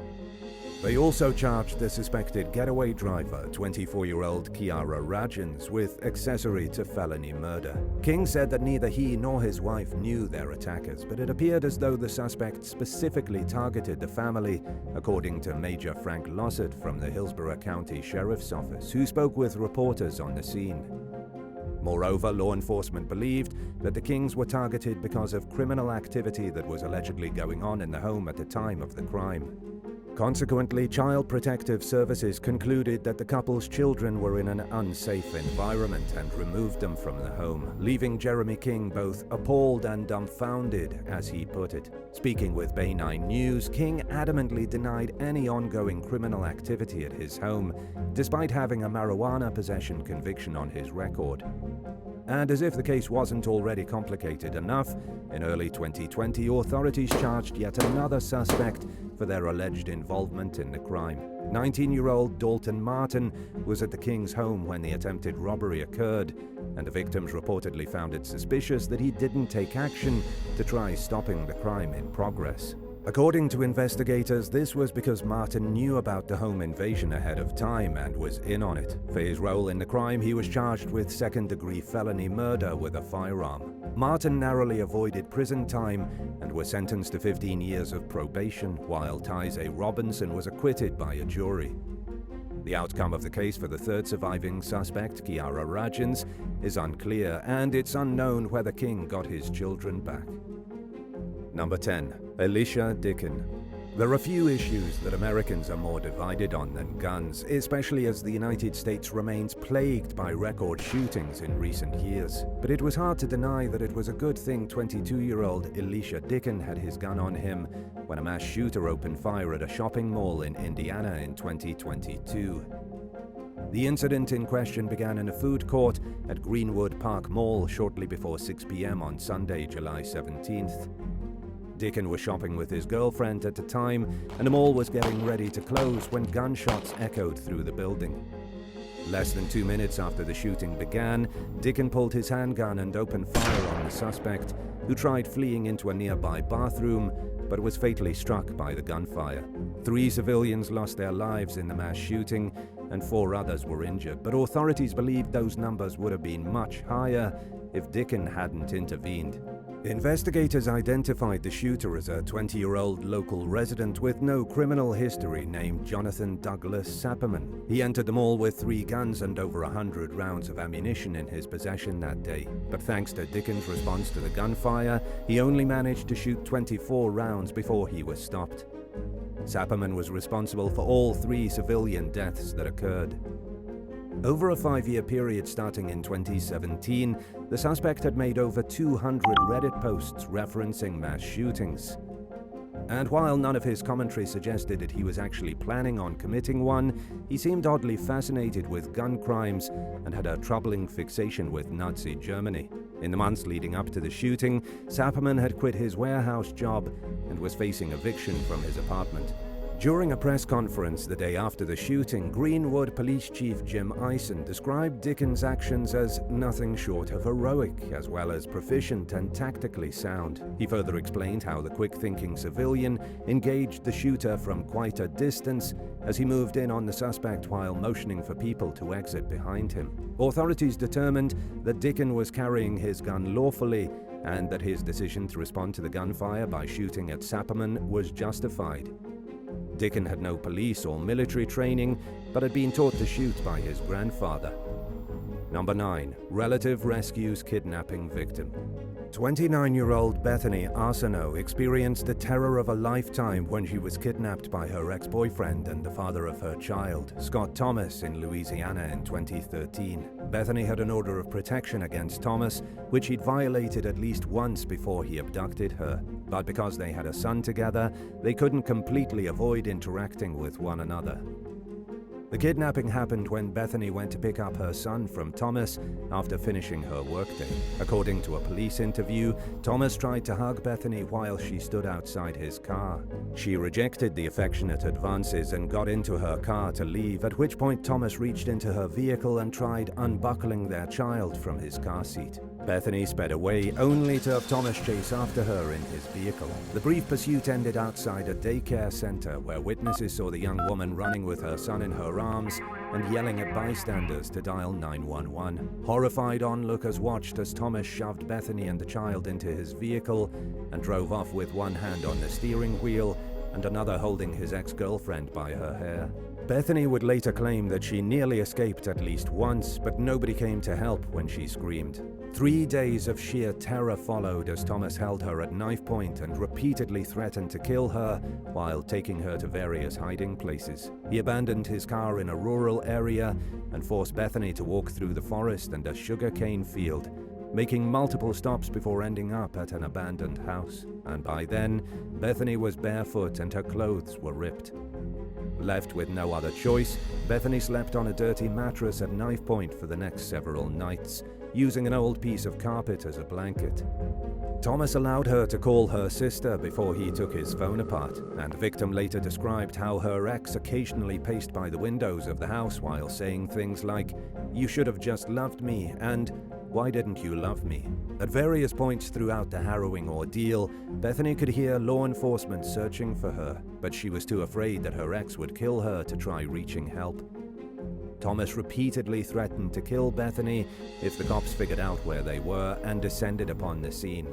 They also charged the suspected getaway driver, 24-year-old Kiara Rajans, with accessory to felony murder. King said that neither he nor his wife knew their attackers, but it appeared as though the suspect specifically targeted the family, according to Major Frank Lossett from the Hillsborough County Sheriff's Office, who spoke with reporters on the scene. Moreover, law enforcement believed that the Kings were targeted because of criminal activity that was allegedly going on in the home at the time of the crime. Consequently, Child Protective Services concluded that the couple's children were in an unsafe environment and removed them from the home, leaving Jeremy King both appalled and dumbfounded, as he put it. Speaking with Bay 9 News, King adamantly denied any ongoing criminal activity at his home, despite having a marijuana possession conviction on his record. And as if the case wasn't already complicated enough, in early 2020, authorities charged yet another suspect for their alleged involvement in the crime. 19-year-old Dalton Martin was at the King's home when the attempted robbery occurred, and the victims reportedly found it suspicious that he didn't take action to try stopping the crime in progress. According to investigators, this was because Martin knew about the home invasion ahead of time and was in on it. For his role in the crime, he was charged with second-degree felony murder with a firearm. Martin narrowly avoided prison time and was sentenced to 15 years of probation, while Tyze Robinson was acquitted by a jury. The outcome of the case for the third surviving suspect, Kiara Rajans, is unclear, and it's unknown whether King got his children back. Number 10. Alicia Dicken. There are few issues that Americans are more divided on than guns, especially as the United States remains plagued by record shootings in recent years. But it was hard to deny that it was a good thing 22-year-old Elisha Dicken had his gun on him when a mass shooter opened fire at a shopping mall in Indiana in 2022. The incident in question began in a food court at Greenwood Park Mall shortly before 6 p.m. on Sunday, July 17th. Dicken was shopping with his girlfriend at the time, and the mall was getting ready to close when gunshots echoed through the building. Less than 2 minutes after the shooting began, Dicken pulled his handgun and opened fire on the suspect, who tried fleeing into a nearby bathroom, but was fatally struck by the gunfire. 3 civilians lost their lives in the mass shooting, and 4 others were injured, but authorities believed those numbers would have been much higher if Dicken hadn't intervened. Investigators identified the shooter as a 20-year-old local resident with no criminal history named Jonathan Douglas Sapperman. He entered the mall with 3 guns and over 100 rounds of ammunition in his possession that day. But thanks to Dicken's response to the gunfire, he only managed to shoot 24 rounds before he was stopped. Sapperman was responsible for all 3 civilian deaths that occurred. Over a 5-year period starting in 2017, the suspect had made over 200 Reddit posts referencing mass shootings. And while none of his commentary suggested that he was actually planning on committing one, he seemed oddly fascinated with gun crimes and had a troubling fixation with Nazi Germany. In the months leading up to the shooting, Sapperman had quit his warehouse job and was facing eviction from his apartment. During a press conference the day after the shooting, Greenwood Police Chief Jim Ison described Dicken's actions as nothing short of heroic, as well as proficient and tactically sound. He further explained how the quick-thinking civilian engaged the shooter from quite a distance as he moved in on the suspect while motioning for people to exit behind him. Authorities determined that Dicken was carrying his gun lawfully and that his decision to respond to the gunfire by shooting at Sapperman was justified. Dicken had no police or military training, but had been taught to shoot by his grandfather. Number 9. Relative rescues kidnapping victim. 29-year-old Bethany Arsenault experienced the terror of a lifetime when she was kidnapped by her ex-boyfriend and the father of her child, Scott Thomas, in Louisiana in 2013. Bethany had an order of protection against Thomas, which he'd violated at least once before he abducted her. But because they had a son together, they couldn't completely avoid interacting with one another. The kidnapping happened when Bethany went to pick up her son from Thomas after finishing her workday. According to a police interview, Thomas tried to hug Bethany while she stood outside his car. She rejected the affectionate advances and got into her car to leave, at which point Thomas reached into her vehicle and tried unbuckling their child from his car seat. Bethany sped away, only to have Thomas chase after her in his vehicle. The brief pursuit ended outside a daycare center where witnesses saw the young woman running with her son in her arms and yelling at bystanders to dial 911. Horrified onlookers watched as Thomas shoved Bethany and the child into his vehicle and drove off with one hand on the steering wheel and another holding his ex-girlfriend by her hair. Bethany would later claim that she nearly escaped at least once, but nobody came to help when she screamed. 3 days of sheer terror followed as Thomas held her at knife point and repeatedly threatened to kill her while taking her to various hiding places. He abandoned his car in a rural area and forced Bethany to walk through the forest and a sugarcane field, making multiple stops before ending up at an abandoned house. And by then, Bethany was barefoot and her clothes were ripped. Left with no other choice, Bethany slept on a dirty mattress at knife point for the next several nights, using an old piece of carpet as a blanket. Thomas allowed her to call her sister before he took his phone apart, and the victim later described how her ex occasionally paced by the windows of the house while saying things like, "You should have just loved me," and "Why didn't you love me?" At various points throughout the harrowing ordeal, Bethany could hear law enforcement searching for her, but she was too afraid that her ex would kill her to try reaching help. Thomas repeatedly threatened to kill Bethany if the cops figured out where they were and descended upon the scene.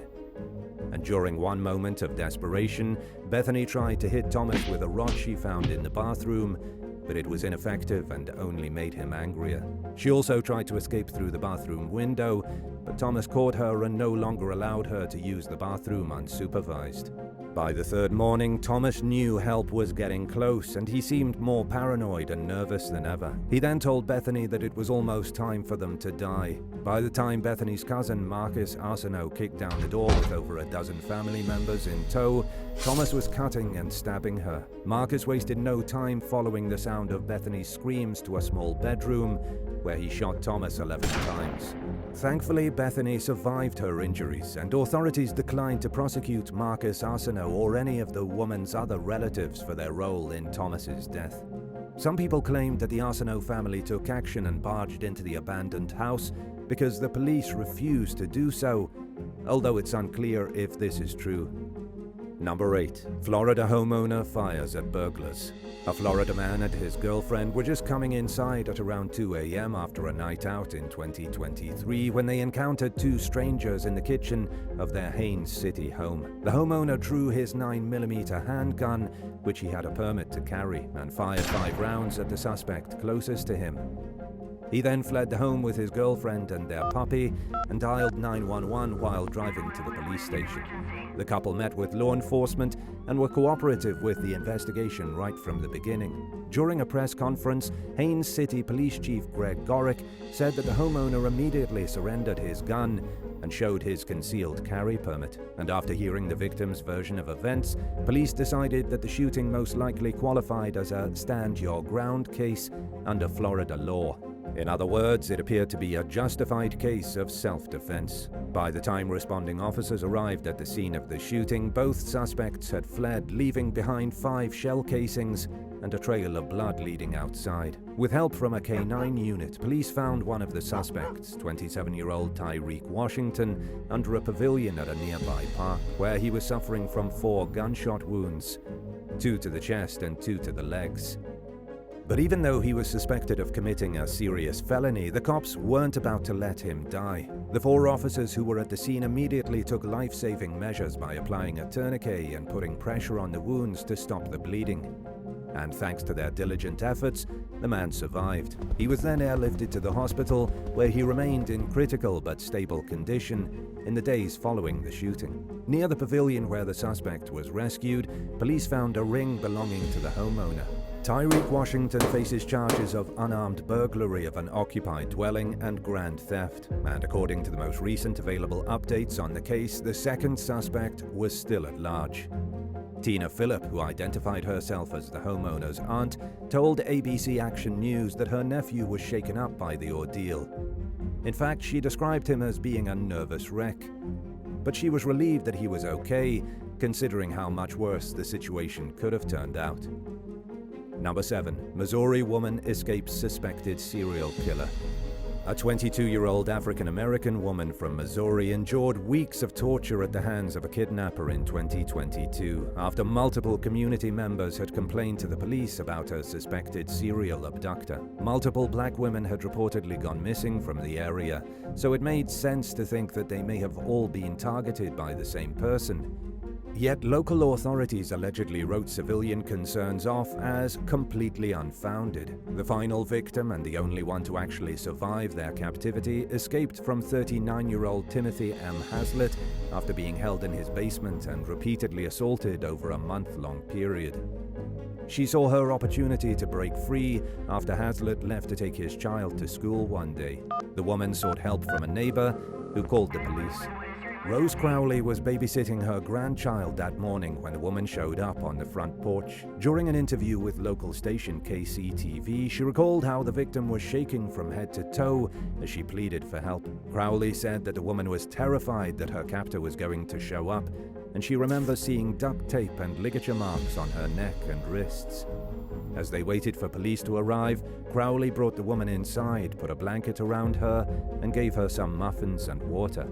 And during one moment of desperation, Bethany tried to hit Thomas with a rod she found in the bathroom, but it was ineffective and only made him angrier. She also tried to escape through the bathroom window, but Thomas caught her and no longer allowed her to use the bathroom unsupervised. By the third morning, Thomas knew help was getting close, and he seemed more paranoid and nervous than ever. He then told Bethany that it was almost time for them to die. By the time Bethany's cousin, Marcus Arsenault, kicked down the door with over a dozen family members in tow, Thomas was cutting and stabbing her. Marcus wasted no time following the sound of Bethany's screams to a small bedroom, where he shot Thomas 11 times. Thankfully, Bethany survived her injuries, and authorities declined to prosecute Marcus Arsenault or any of the woman's other relatives for their role in Thomas's death. Some people claimed that the Arsenault family took action and barged into the abandoned house because the police refused to do so, although it's unclear if this is true. Number 8. Florida homeowner fires at burglars. A Florida man and his girlfriend were just coming inside at around 2 a.m. after a night out in 2023 when they encountered two strangers in the kitchen of their Haines City home. The homeowner drew his 9mm handgun, which he had a permit to carry, and fired 5 rounds at the suspect closest to him. He then fled the home with his girlfriend and their puppy and dialed 911 while driving to the police station. The couple met with law enforcement and were cooperative with the investigation right from the beginning. During a press conference, Haines City Police Chief Greg Gorick said that the homeowner immediately surrendered his gun and showed his concealed carry permit. And after hearing the victim's version of events, police decided that the shooting most likely qualified as a stand your ground case under Florida law. In other words, it appeared to be a justified case of self-defense. By the time responding officers arrived at the scene of the shooting, both suspects had fled, leaving behind 5 shell casings and a trail of blood leading outside. With help from a K9 unit, police found one of the suspects, 27-year-old Tyreek Washington, under a pavilion at a nearby park, where he was suffering from 4 gunshot wounds, 2 to the chest and 2 to the legs. But even though he was suspected of committing a serious felony, the cops weren't about to let him die. The 4 officers who were at the scene immediately took life-saving measures by applying a tourniquet and putting pressure on the wounds to stop the bleeding. And thanks to their diligent efforts, the man survived. He was then airlifted to the hospital, where he remained in critical but stable condition in the days following the shooting. Near the pavilion where the suspect was rescued, police found a ring belonging to the homeowner. Tyreek Washington faces charges of unarmed burglary of an occupied dwelling and grand theft. And according to the most recent available updates on the case, the second suspect was still at large. Tina Phillip, who identified herself as the homeowner's aunt, told ABC Action News that her nephew was shaken up by the ordeal. In fact, she described him as being a nervous wreck. But she was relieved that he was okay, considering how much worse the situation could have turned out. Number 7. Missouri woman escapes suspected serial killer. A 22-year-old African-American woman from Missouri endured weeks of torture at the hands of a kidnapper in 2022 after multiple community members had complained to the police about a suspected serial abductor. Multiple black women had reportedly gone missing from the area, so it made sense to think that they may have all been targeted by the same person. Yet local authorities allegedly wrote civilian concerns off as completely unfounded. The final victim, and the only one to actually survive their captivity, escaped from 39-year-old Timothy M. Hazlitt after being held in his basement and repeatedly assaulted over a month-long period. She saw her opportunity to break free after Hazlitt left to take his child to school one day. The woman sought help from a neighbor who called the police. Rose Crowley was babysitting her grandchild that morning when the woman showed up on the front porch. During an interview with local station KCTV, she recalled how the victim was shaking from head to toe as she pleaded for help. Crowley said that the woman was terrified that her captor was going to show up, and she remembers seeing duct tape and ligature marks on her neck and wrists. As they waited for police to arrive, Crowley brought the woman inside, put a blanket around her, and gave her some muffins and water.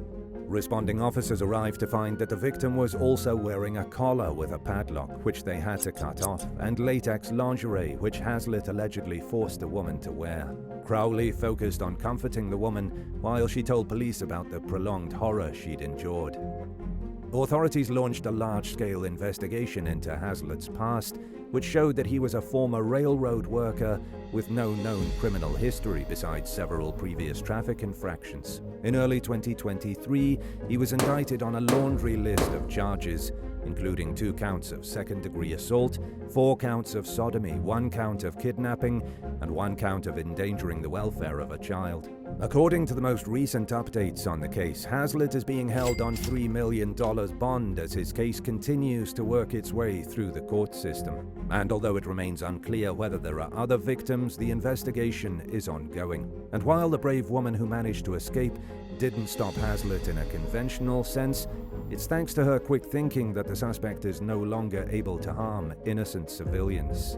Responding officers arrived to find that the victim was also wearing a collar with a padlock, which they had to cut off, and latex lingerie, which Hazlitt allegedly forced the woman to wear. Crowley focused on comforting the woman while she told police about the prolonged horror she'd endured. Authorities launched a large-scale investigation into Hazlitt's past, which showed that he was a former railroad worker with no known criminal history besides several previous traffic infractions. In early 2023, he was indicted on a laundry list of charges, including 2 counts of second-degree assault, 4 counts of sodomy, 1 count of kidnapping, and 1 count of endangering the welfare of a child. According to the most recent updates on the case, Hazlitt is being held on $3 million bond as his case continues to work its way through the court system. And although it remains unclear whether there are other victims, the investigation is ongoing. And while the brave woman who managed to escape didn't stop Hazlitt in a conventional sense, it's thanks to her quick thinking that the suspect is no longer able to harm innocent civilians.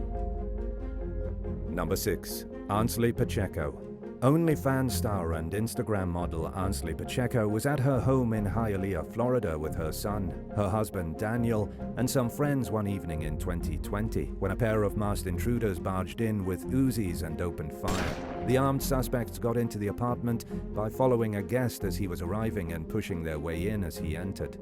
Number 6. Ansley Pacheco. OnlyFans star and Instagram model Ansley Pacheco was at her home in Hialeah, Florida with her son, her husband Daniel, and some friends one evening in 2020 when a pair of masked intruders barged in with Uzis and opened fire. The armed suspects got into the apartment by following a guest as he was arriving and pushing their way in as he entered.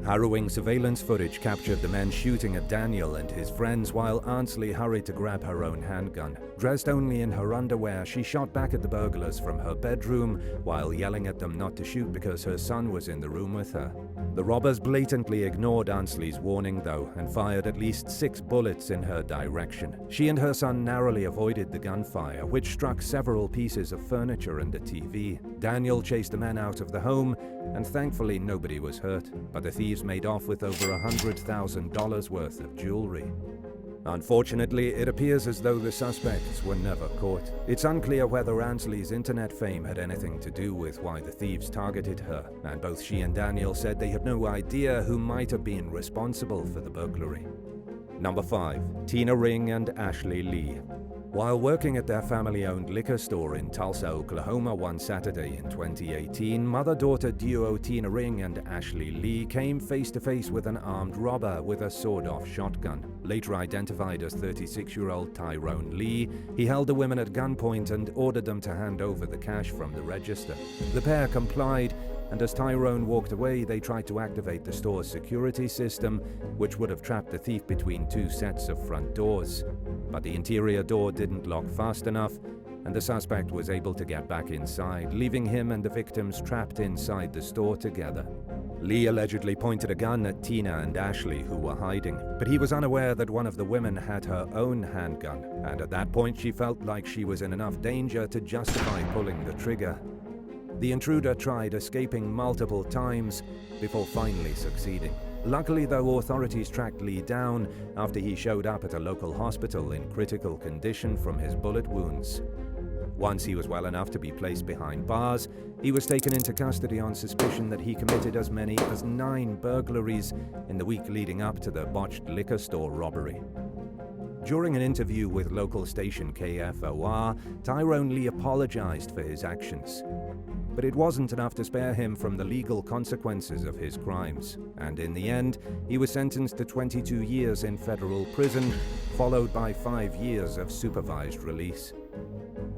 Harrowing surveillance footage captured the men shooting at Daniel and his friends while Ansley hurried to grab her own handgun. Dressed only in her underwear, she shot back at the burglars from her bedroom while yelling at them not to shoot because her son was in the room with her. The robbers blatantly ignored Ansley's warning though and fired at least 6 bullets in her direction. She and her son narrowly avoided the gunfire, which struck several pieces of furniture and a TV. Daniel chased the men out of the home, and thankfully nobody was hurt, but the thieves made off with over $100,000 worth of jewelry. Unfortunately, it appears as though the suspects were never caught. It's unclear whether Ansley's internet fame had anything to do with why the thieves targeted her, and both she and Daniel said they had no idea who might have been responsible for the burglary. Number 5. Tina Ring and Ashley Lee. While working at their family-owned liquor store in Tulsa, Oklahoma one Saturday in 2018, mother-daughter duo Tina Ring and Ashley Lee came face-to-face with an armed robber with a sawed-off shotgun. Later identified as 36-year-old Tyrone Lee, he held the women at gunpoint and ordered them to hand over the cash from the register. The pair complied, and as Tyrone walked away, they tried to activate the store's security system, which would have trapped the thief between 2 sets of front doors. But the interior door didn't lock fast enough, and the suspect was able to get back inside, leaving him and the victims trapped inside the store together. Lee allegedly pointed a gun at Tina and Ashley, who were hiding, but he was unaware that one of the women had her own handgun, and at that point she felt like she was in enough danger to justify pulling the trigger. The intruder tried escaping multiple times before finally succeeding. Luckily, though, authorities tracked Lee down after he showed up at a local hospital in critical condition from his bullet wounds. Once he was well enough to be placed behind bars, he was taken into custody on suspicion that he committed as many as 9 burglaries in the week leading up to the botched liquor store robbery. During an interview with local station KFOR, Tyrone Lee apologized for his actions. But it wasn't enough to spare him from the legal consequences of his crimes, and in the end, he was sentenced to 22 years in federal prison, followed by 5 years of supervised release.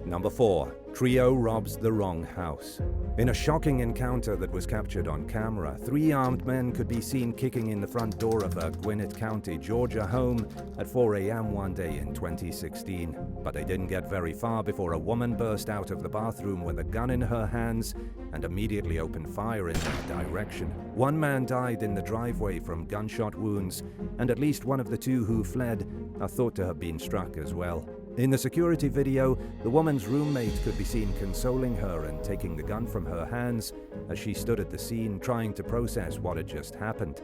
Number 4. Trio robs the wrong house. In a shocking encounter that was captured on camera, 3 armed men could be seen kicking in the front door of a Gwinnett County, Georgia home at 4 a.m. one day in 2016. But they didn't get very far before a woman burst out of the bathroom with a gun in her hands and immediately opened fire in their direction. 1 man died in the driveway from gunshot wounds, and at least one of the 2 who fled are thought to have been struck as well. In the security video, the woman's roommate could be seen consoling her and taking the gun from her hands as she stood at the scene trying to process what had just happened.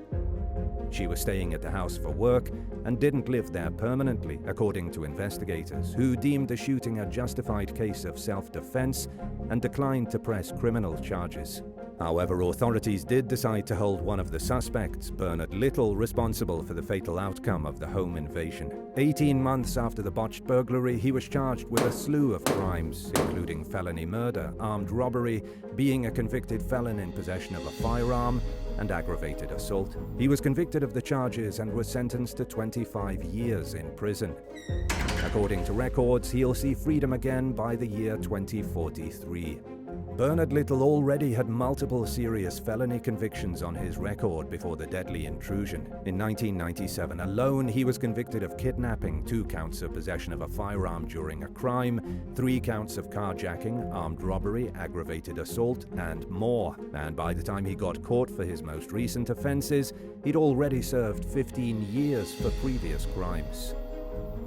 She was staying at the house for work and didn't live there permanently, according to investigators, who deemed the shooting a justified case of self-defense and declined to press criminal charges. However, authorities did decide to hold one of the suspects, Bernard Little, responsible for the fatal outcome of the home invasion. 18 months after the botched burglary, he was charged with a slew of crimes, including felony murder, armed robbery, being a convicted felon in possession of a firearm, and aggravated assault. He was convicted of the charges and was sentenced to 25 years in prison. According to records, he'll see freedom again by the year 2043. Bernard Little already had multiple serious felony convictions on his record before the deadly intrusion. In 1997 alone, he was convicted of kidnapping, 2 counts of possession of a firearm during a crime, 3 counts of carjacking, armed robbery, aggravated assault, and more. And by the time he got caught for his most recent offenses, he'd already served 15 years for previous crimes.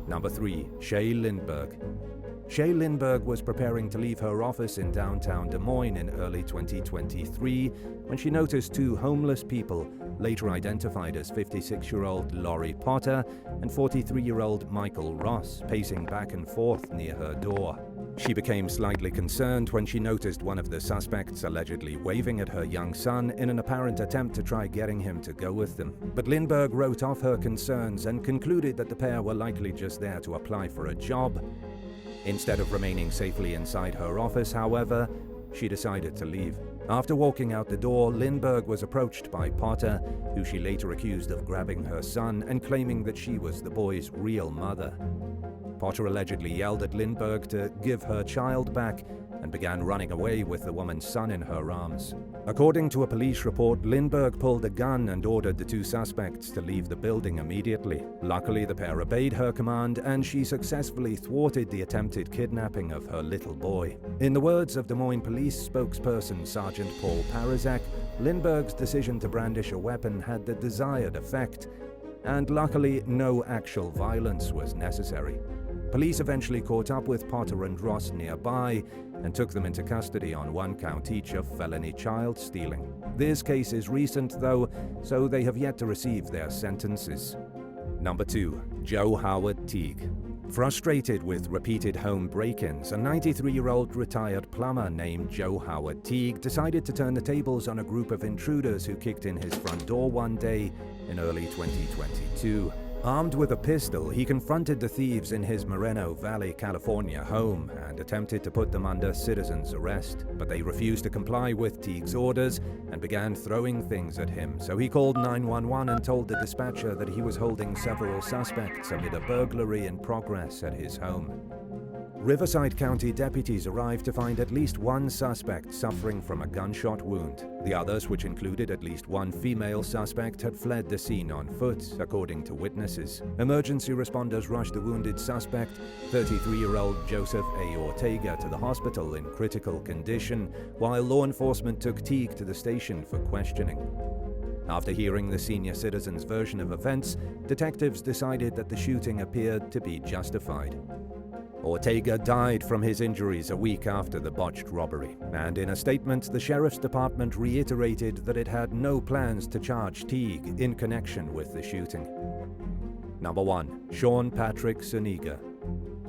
Number 3. Shay Lindberg. Shay Lindberg was preparing to leave her office in downtown Des Moines in early 2023 when she noticed 2 homeless people, later identified as 56-year-old Lori Potter and 43-year-old Michael Ross, pacing back and forth near her door. She became slightly concerned when she noticed one of the suspects allegedly waving at her young son in an apparent attempt to try getting him to go with them. But Lindberg wrote off her concerns and concluded that the pair were likely just there to apply for a job. Instead of remaining safely inside her office, however, she decided to leave. After walking out the door, Lindberg was approached by Potter, who she later accused of grabbing her son and claiming that she was the boy's real mother. Potter allegedly yelled at Lindberg to give her child back and began running away with the woman's son in her arms. According to a police report, Lindberg pulled a gun and ordered the 2 suspects to leave the building immediately. Luckily, the pair obeyed her command and she successfully thwarted the attempted kidnapping of her little boy. In the words of Des Moines police spokesperson Sergeant Paul Parizak, Lindberg's decision to brandish a weapon had the desired effect, and luckily no actual violence was necessary. Police eventually caught up with Potter and Ross nearby and took them into custody on 1 count each of felony child stealing. This case is recent though, so they have yet to receive their sentences. Number 2. Joe Howard Teague. Frustrated with repeated home break-ins, a 93-year-old retired plumber named Joe Howard Teague decided to turn the tables on a group of intruders who kicked in his front door one day in early 2022. Armed with a pistol, he confronted the thieves in his Moreno Valley, California home and attempted to put them under citizen's arrest. But they refused to comply with Teague's orders and began throwing things at him, so he called 911 and told the dispatcher that he was holding several suspects amid a burglary in progress at his home. Riverside County deputies arrived to find at least 1 suspect suffering from a gunshot wound. The others, which included at least 1 female suspect, had fled the scene on foot, according to witnesses. Emergency responders rushed the wounded suspect, 33-year-old Joseph A. Ortega, to the hospital in critical condition, while law enforcement took Teague to the station for questioning. After hearing the senior citizen's version of events, detectives decided that the shooting appeared to be justified. Ortega died from his injuries a week after the botched robbery, and in a statement, the Sheriff's Department reiterated that it had no plans to charge Teague in connection with the shooting. Number 1. Sean Patrick Zuniga.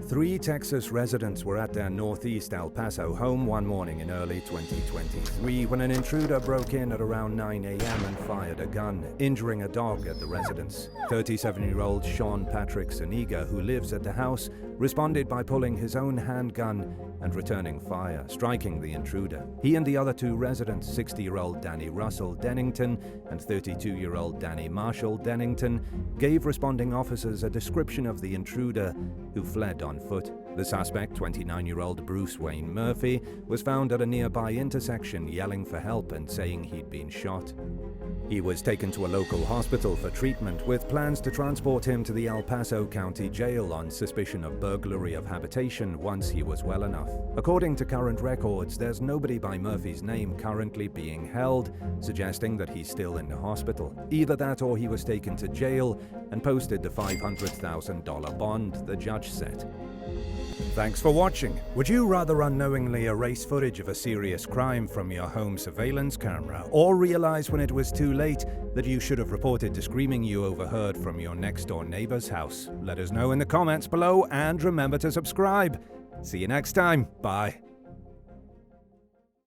3 Texas residents were at their northeast El Paso home one morning in early 2023 when an intruder broke in at around 9 a.m. and fired a gun, injuring a dog at the residence. 37-year-old Sean Patrick Zuniga, who lives at the house, responded by pulling his own handgun and returning fire, striking the intruder. He and the other 2 residents, 60-year-old Danny Russell Dennington and 32-year-old Danny Marshall Dennington, gave responding officers a description of the intruder, who fled on foot. The suspect, 29-year-old Bruce Wayne Murphy, was found at a nearby intersection yelling for help and saying he'd been shot. He was taken to a local hospital for treatment, with plans to transport him to the El Paso County Jail on suspicion of burglary of habitation once he was well enough. According to current records, there's nobody by Murphy's name currently being held, suggesting that he's still in the hospital. Either that or he was taken to jail and posted the $500,000 bond the judge set. Thanks for watching. Would you rather unknowingly erase footage of a serious crime from your home surveillance camera, or realize when it was too late that you should have reported the screaming you overheard from your next-door neighbor's house? Let us know in the comments below, and remember to subscribe. See you next time. Bye.